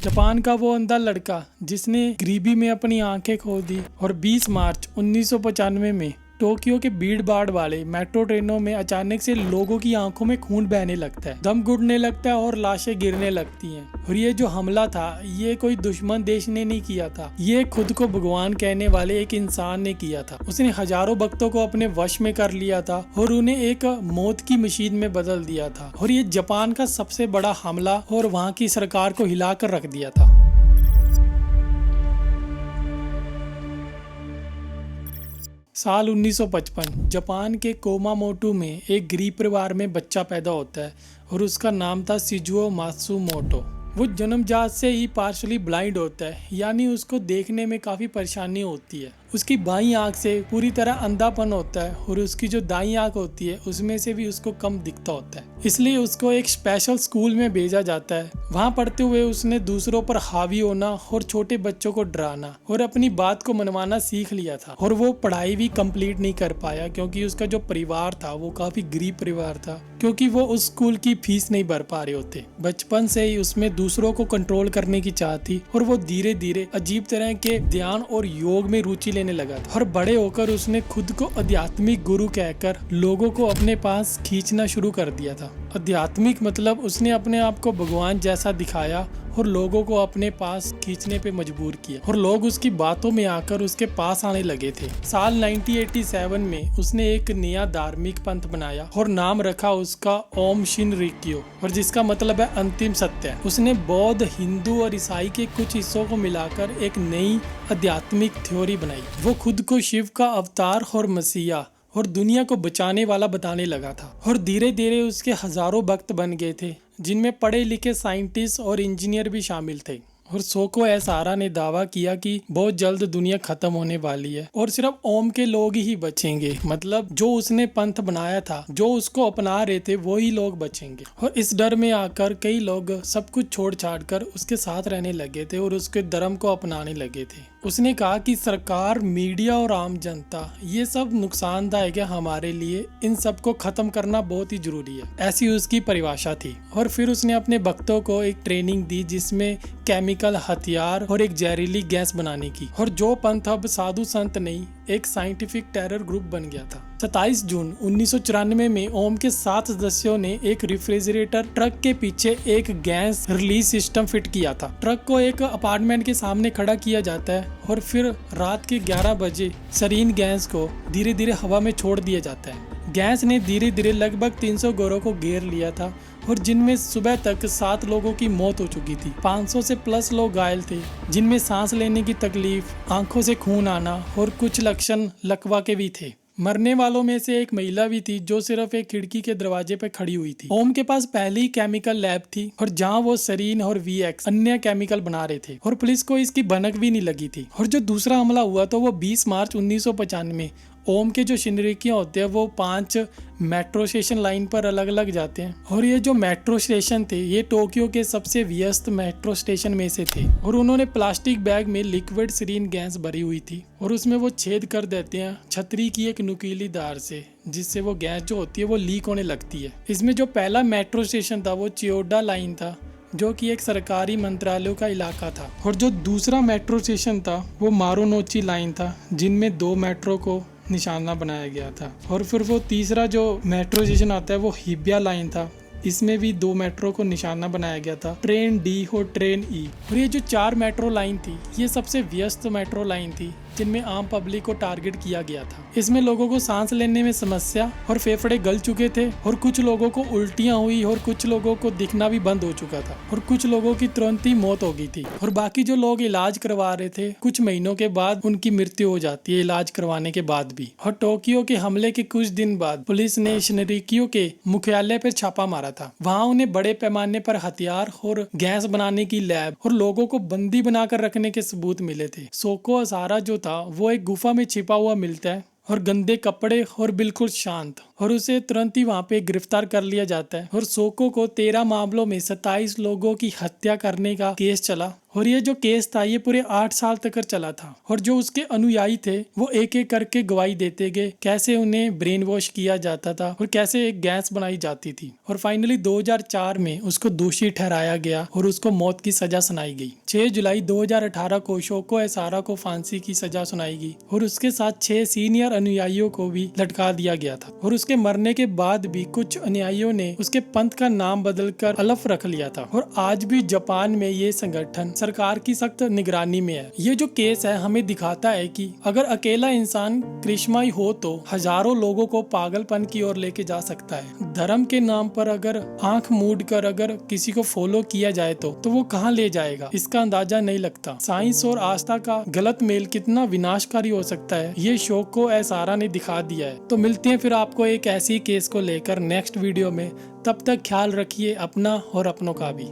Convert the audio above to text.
Japan का वो अंधा लड़का जिसने गरीबी में अपनी आंखें खो दी और 20 मार्च 1995 में टोक्यो के भीड़ भाड़ वाले मेट्रो ट्रेनों में अचानक से लोगों की आंखों में खून बहने लगता है, दम घुटने लगता है और लाशें गिरने लगती हैं। और ये जो हमला था ये कोई दुश्मन देश ने नहीं किया था, ये खुद को भगवान कहने वाले एक इंसान ने किया था। उसने हजारों भक्तों को अपने वश में कर लिया था और उन्हें एक मौत की मशीन में बदल दिया था। और ये जापान का सबसे बड़ा हमला और वहाँ की सरकार को हिलाकर रख दिया था। साल 1955 जापान के कोमामोटो में एक गरीब परिवार में बच्चा पैदा होता है और उसका नाम था शिजुओ मात्सुमोटो। वो जन्मजात से ही पार्शली ब्लाइंड होता है, यानी उसको देखने में काफ़ी परेशानी होती है। उसकी बाईं आंख से पूरी तरह अंधापन होता है और उसकी जो दाईं आंख होती है उसमें से भी उसको कम दिखता होता है। इसलिए उसको एक स्पेशल स्कूल में भेजा जाता है। वहाँ पढ़ते हुए उसने दूसरों पर हावी होना और छोटे बच्चों को डराना और अपनी बात को मनवाना सीख लिया था। और वो पढ़ाई भी कंप्लीट नहीं कर पाया क्योंकि उसका जो परिवार था वो काफ़ी गरीब परिवार था, क्योंकि वो उस स्कूल की फीस नहीं भर पा रहे होते। बचपन से ही उसमें दूसरों को कंट्रोल करने की चाह थी और वो धीरे धीरे अजीब तरह के ध्यान और योग में रुचि लेने लगा था। और बड़े होकर उसने खुद को आध्यात्मिक गुरु कहकर लोगों को अपने पास खींचना शुरू कर दिया था। आध्यात्मिक मतलब उसने अपने आप को भगवान जैसा दिखाया और लोगों को अपने पास खींचने पे मजबूर किया और लोग उसकी बातों में आकर उसके पास आने लगे थे। साल 1987 में उसने एक नया धार्मिक पंथ बनाया और नाम रखा उसका ओम शिनरिक्यो, और जिसका मतलब है अंतिम सत्य। उसने बौद्ध, हिंदू और ईसाई के कुछ हिस्सों को मिलाकर एक नई आध्यात्मिक थ्योरी बनाई। वो खुद को शिव का अवतार और मसीहा और दुनिया को बचाने वाला बताने लगा था। और धीरे धीरे उसके हजारों भक्त बन गए थे, जिनमें पढ़े लिखे साइंटिस्ट और इंजीनियर भी शामिल थे। और सोको एहसारा ने दावा किया कि बहुत जल्द दुनिया खत्म होने वाली है और सिर्फ ओम के लोग ही बचेंगे। मतलब जो उसने पंथ बनाया था, जो उसको अपना रहे थे, वो ही लोग बचेंगे। और इस डर में आकर कई लोग सब कुछ छोड़ छाड़ कर उसके साथ रहने लगे थे और उसके धर्म को अपनाने लगे थे। उसने कहा कि सरकार, मीडिया और आम जनता ये सब नुकसानदायक है हमारे लिए, इन सब को खत्म करना बहुत ही जरूरी है। ऐसी उसकी परिभाषा थी। और फिर उसने अपने भक्तों को एक ट्रेनिंग दी जिसमें केमिकल हथियार और एक जहरीली गैस बनाने की। और जो पंथ अब साधु संत नहीं, एक साइंटिफिक टेरर ग्रुप बन गया था। 27 जून 1994 में ओम के 7 सदस्यों ने एक रेफ्रिजरेटर ट्रक के पीछे एक गैस रिलीज सिस्टम फिट किया था। ट्रक को एक अपार्टमेंट के सामने खड़ा किया जाता है और फिर रात के 11 बजे सरीन गैस को धीरे धीरे हवा में छोड़ दिया जाता है। गैस ने धीरे धीरे लगभग 300 घरों को घेर लिया था और जिनमें सुबह तक 7 लोगों की मौत हो चुकी थी। 500 से प्लस लोग घायल थे, जिनमें सांस लेने की तकलीफ, आंखों से खून आना और कुछ लक्षण लकवा के भी थे। मरने वालों में से एक महिला भी थी जो सिर्फ एक खिड़की के दरवाजे पर खड़ी हुई थी। ओम के पास पहले ही केमिकल लैब थी और जहां वो सरीन और वीएक्स अन्य केमिकल बना रहे थे और पुलिस को इसकी भनक भी नहीं लगी थी। और जो दूसरा हमला हुआ तो वो 20 मार्च 1995 में ओम के जो शिनरिकियां होते हैं वो 5 मेट्रो स्टेशन लाइन पर अलग अलग जाते हैं। और ये जो मेट्रो स्टेशन थे ये टोक्यो के सबसे व्यस्त मेट्रो स्टेशन में से थे। और उन्होंने प्लास्टिक बैग में लिक्विड सरीन गैस भरी हुई थी और उसमें वो छेद कर देते हैं छतरी की एक नुकीली धार से, जिससे वो गैस जो होती है वो लीक होने लगती है। इसमें जो पहला मेट्रो स्टेशन था वो चियोडा लाइन था, जो कि एक सरकारी मंत्रालयों का इलाका था। और जो दूसरा मेट्रो स्टेशन था वो मारोनोची लाइन था, जिनमें 2 मेट्रो को निशाना बनाया गया था। और फिर वो तीसरा जो मेट्रो स्टेशन आता है वो हिबिया लाइन था, इसमें भी 2 मेट्रो को निशाना बनाया गया था, ट्रेन डी और ट्रेन ई। और ये जो 4 मेट्रो लाइन थी ये सबसे व्यस्त मेट्रो लाइन थी जिनमें आम पब्लिक को टारगेट किया गया था। इसमें लोगों को सांस लेने में समस्या और फेफड़े गल चुके थे और कुछ लोगों को उल्टियां हुई और कुछ लोगों को दिखना भी बंद हो चुका था और कुछ लोगों की तुरंत ही मौत हो गई थी। और बाकी जो लोग इलाज करवा रहे थे कुछ महीनों के बाद उनकी मृत्यु हो जाती है इलाज करवाने के बाद भी। और टोक्यो के हमले के कुछ दिन बाद पुलिस ने शिनरिकियो के मुख्यालय पर छापा मारा था। वहाँ उन्हें बड़े पैमाने पर हथियार और गैस बनाने की लैब और लोगों को बंदी बनाकर रखने के सबूत मिले थे। सोको एहसारा जो था वो एक गुफा में छिपा हुआ मिलता है और गंदे कपड़े और बिल्कुल शांत। और उसे तुरंत ही वहाँ पे गिरफ्तार कर लिया जाता है। और सोको को 13 मामलों में 27 लोगों की हत्या करने का केस चला। और ये जो केस था ये पूरे 8 साल तक चला था। और जो उसके अनुयायी थे वो एक एक करके गवाही देते गए, कैसे उन्हें ब्रेन वॉश किया जाता था और कैसे एक गैस बनाई जाती थी। और फाइनली 2004 में उसको दोषी ठहराया गया और उसको मौत की सजा सुनाई गई। 6 जुलाई 2018 को शोको एसारा को फांसी की सजा सुनाई गई और उसके साथ 6 सीनियर अनुयायियों को भी लटका दिया गया था। और उसके मरने के बाद भी कुछ अनुयायियों ने उसके पंथ का नाम बदलकर अलफ रख लिया था। और आज भी जापान में ये संगठन सरकार की सख्त निगरानी में है। ये जो केस है हमें दिखाता है कि अगर अकेला इंसान करिश्माई हो तो हजारों लोगों को पागलपन की ओर लेके जा सकता है। धर्म के नाम पर अगर आंख मूंद कर अगर किसी को फॉलो किया जाए तो वो कहाँ ले जाएगा, इसका अंदाजा नहीं लगता। साइंस और आस्था का गलत मेल कितना विनाशकारी हो सकता है ये शोको एसारा ने दिखा दिया है। तो मिलते हैं फिर आपको एक ऐसी केस को लेकर नेक्स्ट वीडियो में। तब तक ख्याल रखिए अपना और अपनों का भी।